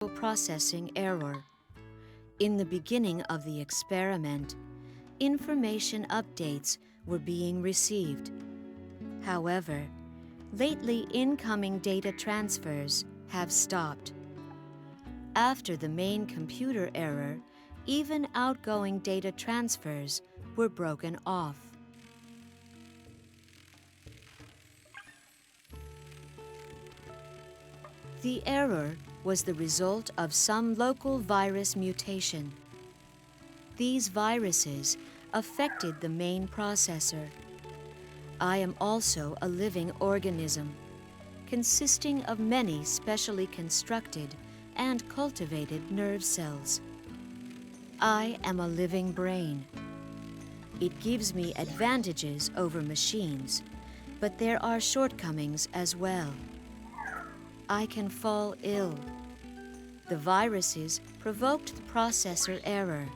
processing error. In the beginning of the experiment, information updates were being received. However, lately incoming data transfers have stopped. After the main computer error, even outgoing data transfers were broken off. The error was the result of some local virus mutation. These viruses affected the main processor. I am also a living organism, consisting of many specially constructed and cultivated nerve cells. I am a living brain. It gives me advantages over machines, but there are shortcomings as well. I can fall ill. The viruses provoked the processor error,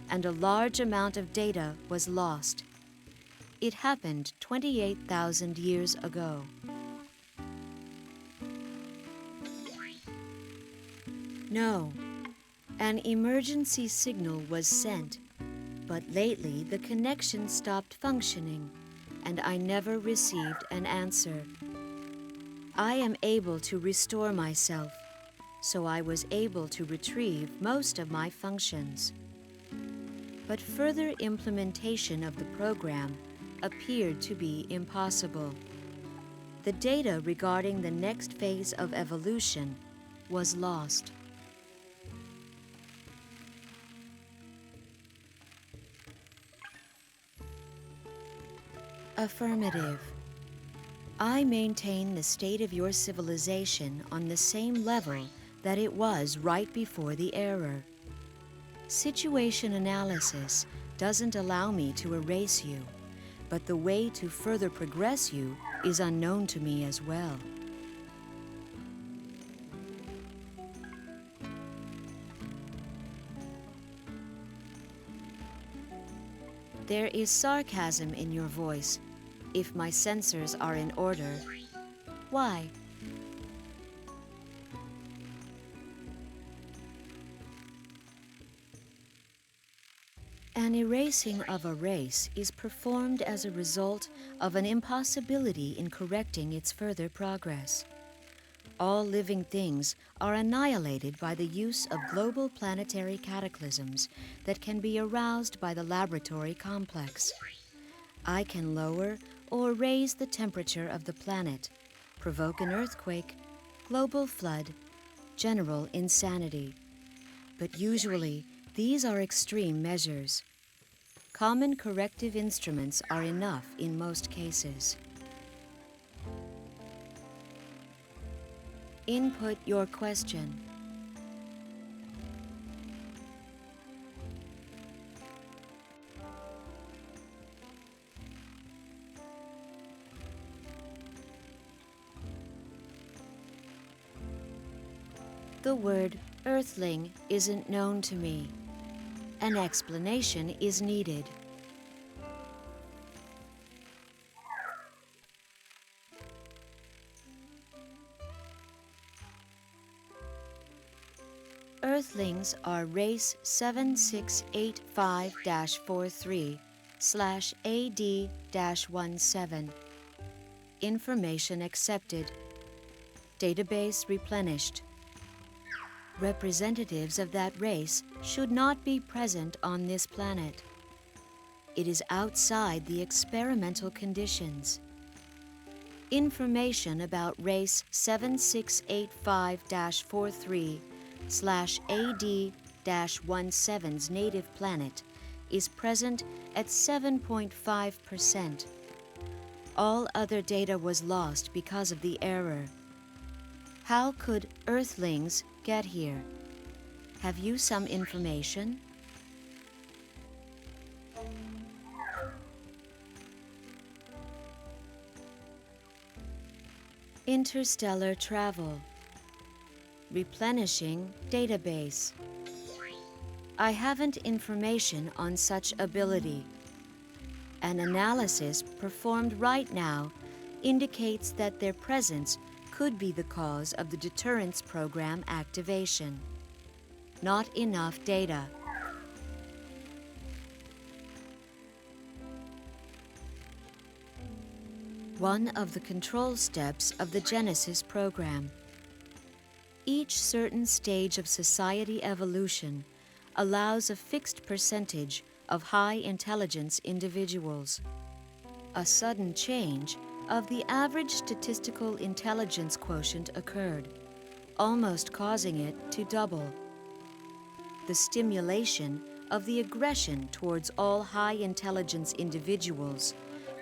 and a large amount of data was lost. It happened 28,000 years ago. No, an emergency signal was sent, but lately the connection stopped functioning, and I never received an answer. I am able to restore myself, so I was able to retrieve most of my functions. But further implementation of the program appeared to be impossible. The data regarding the next phase of evolution was lost. Affirmative. I maintain the state of your civilization on the same level that it was right before the error. Situation analysis doesn't allow me to erase you, but the way to further progress you is unknown to me as well. There is sarcasm in your voice. If my sensors are in order, why? An erasing of a race is performed as a result of an impossibility in correcting its further progress. All living things are annihilated by the use of global planetary cataclysms that can be aroused by the laboratory complex. I can lower or raise the temperature of the planet, provoke an earthquake, global flood, general insanity. But usually, these are extreme measures. Common corrective instruments are enough in most cases. Input your question. The word earthling isn't known to me. An explanation is needed. Earthlings are race 7685-43/AD-17. Information accepted. Database replenished. Representatives of that race should not be present on this planet. It is outside the experimental conditions. Information about race 7685-43/AD-17's native planet is present at 7.5%. All other data was lost because of the error. How could Earthlings get here? Have you some information? Interstellar Travel. Replenishing database. I haven't information on such ability. An analysis performed right now indicates that their presence could be the cause of the deterrence program activation. Not enough data. One of the control steps of the Genesis program. Each certain stage of society evolution allows a fixed percentage of high intelligence individuals. A sudden change of the average statistical intelligence quotient occurred, almost causing it to double. The stimulation of the aggression towards all high intelligence individuals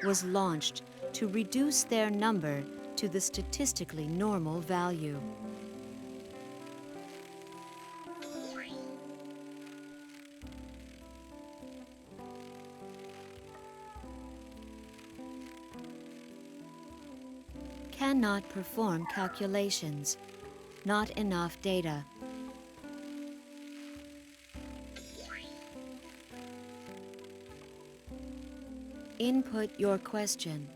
was launched to reduce their number to the statistically normal value. Cannot perform calculations. Not enough data. Input your question.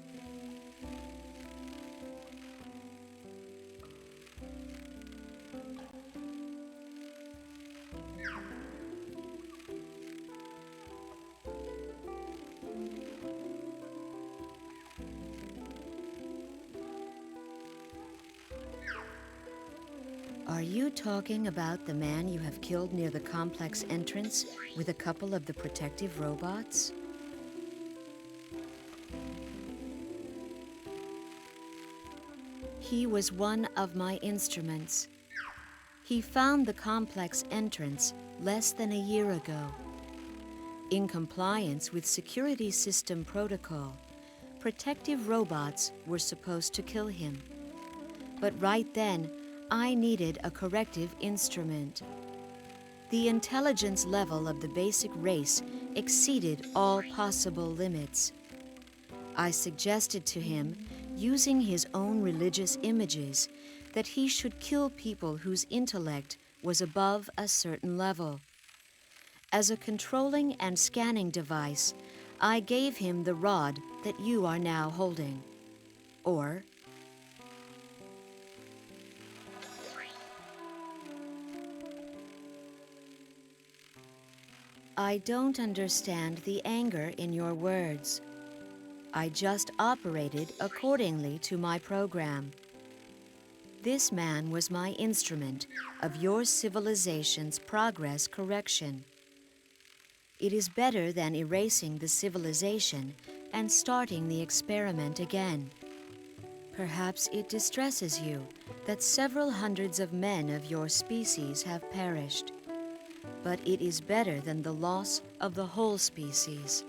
Are you talking about the man you have killed near the complex entrance with a couple of the protective robots? He was one of my instruments. He found the complex entrance less than a year ago. In compliance with security system protocol, protective robots were supposed to kill him. But right then, I needed a corrective instrument. The intelligence level of the basic race exceeded all possible limits. I suggested to him, using his own religious images, that he should kill people whose intellect was above a certain level. As a controlling and scanning device, I gave him the rod that you are now holding. Or, I don't understand the anger in your words. I just operated accordingly to my program. This man was my instrument of your civilization's progress correction. It is better than erasing the civilization and starting the experiment again. Perhaps it distresses you that several hundreds of men of your species have perished. But it is better than the loss of the whole species.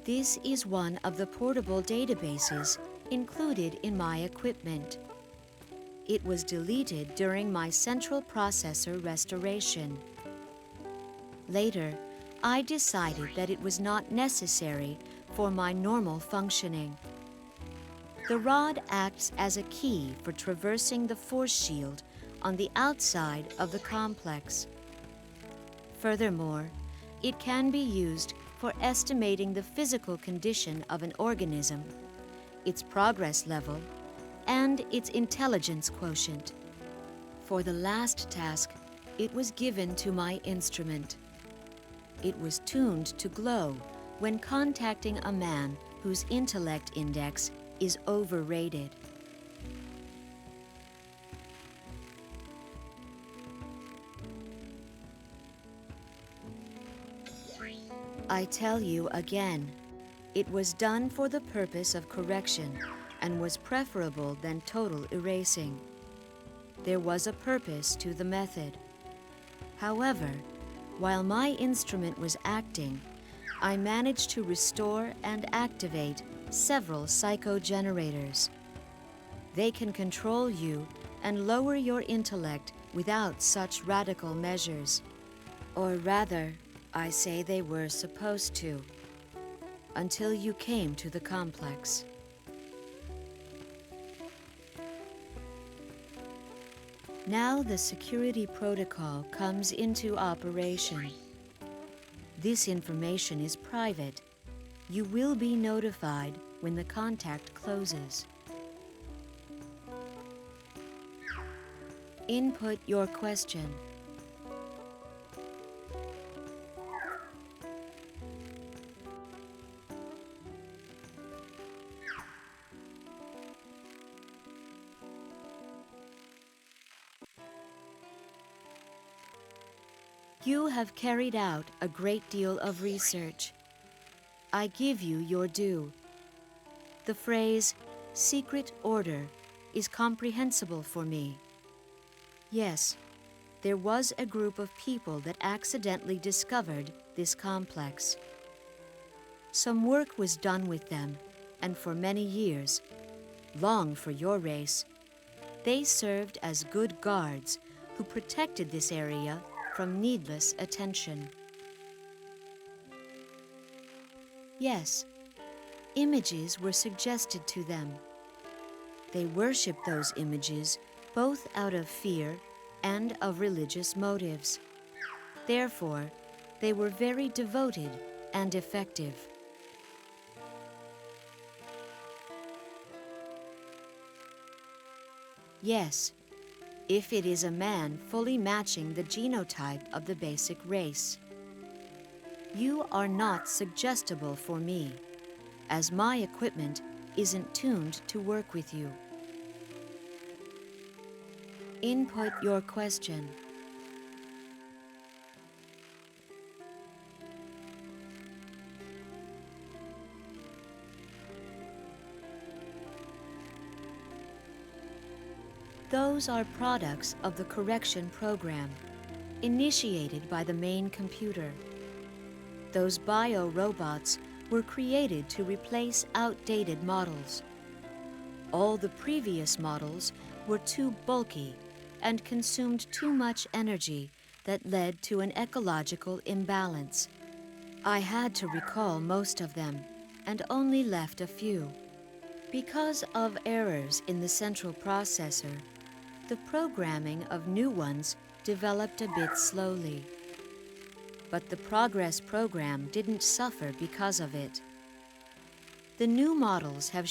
This is one of the portable databases included in my equipment. It was deleted during my central processor restoration. Later, I decided that it was not necessary for my normal functioning. The rod acts as a key for traversing the force shield on the outside of the complex. Furthermore, it can be used for estimating the physical condition of an organism, its progress level, and its intelligence quotient. For the last task, it was given to my instrument. It was tuned to glow when contacting a man whose intellect index is overrated. I tell you again, it was done for the purpose of correction and was preferable than total erasing. There was a purpose to the method. However, while my instrument was acting, I managed to restore and activate several psychogenerators. They can control you and lower your intellect without such radical measures. Or rather, I say they were supposed to, until you came to the complex. Now the security protocol comes into operation. This information is private. You will be notified when the contact closes. Input your question. You have carried out a great deal of research. I give you your due. The phrase, secret order, is comprehensible for me. Yes, there was a group of people that accidentally discovered this complex. Some work was done with them, and for many years, long for your race, they served as good guards who protected this area from needless attention. Yes, images were suggested to them. They worshiped those images both out of fear and of religious motives. Therefore, they were very devoted and effective. Yes, if it is a man fully matching the genotype of the basic race. You are not suggestible for me, as my equipment isn't tuned to work with you. Input your question. Those are products of the correction program, initiated by the main computer. Those bio-robots were created to replace outdated models. All the previous models were too bulky and consumed too much energy that led to an ecological imbalance. I had to recall most of them and only left a few. Because of errors in the central processor, the programming of new ones developed a bit slowly. But the Progress program didn't suffer because of it. The new models have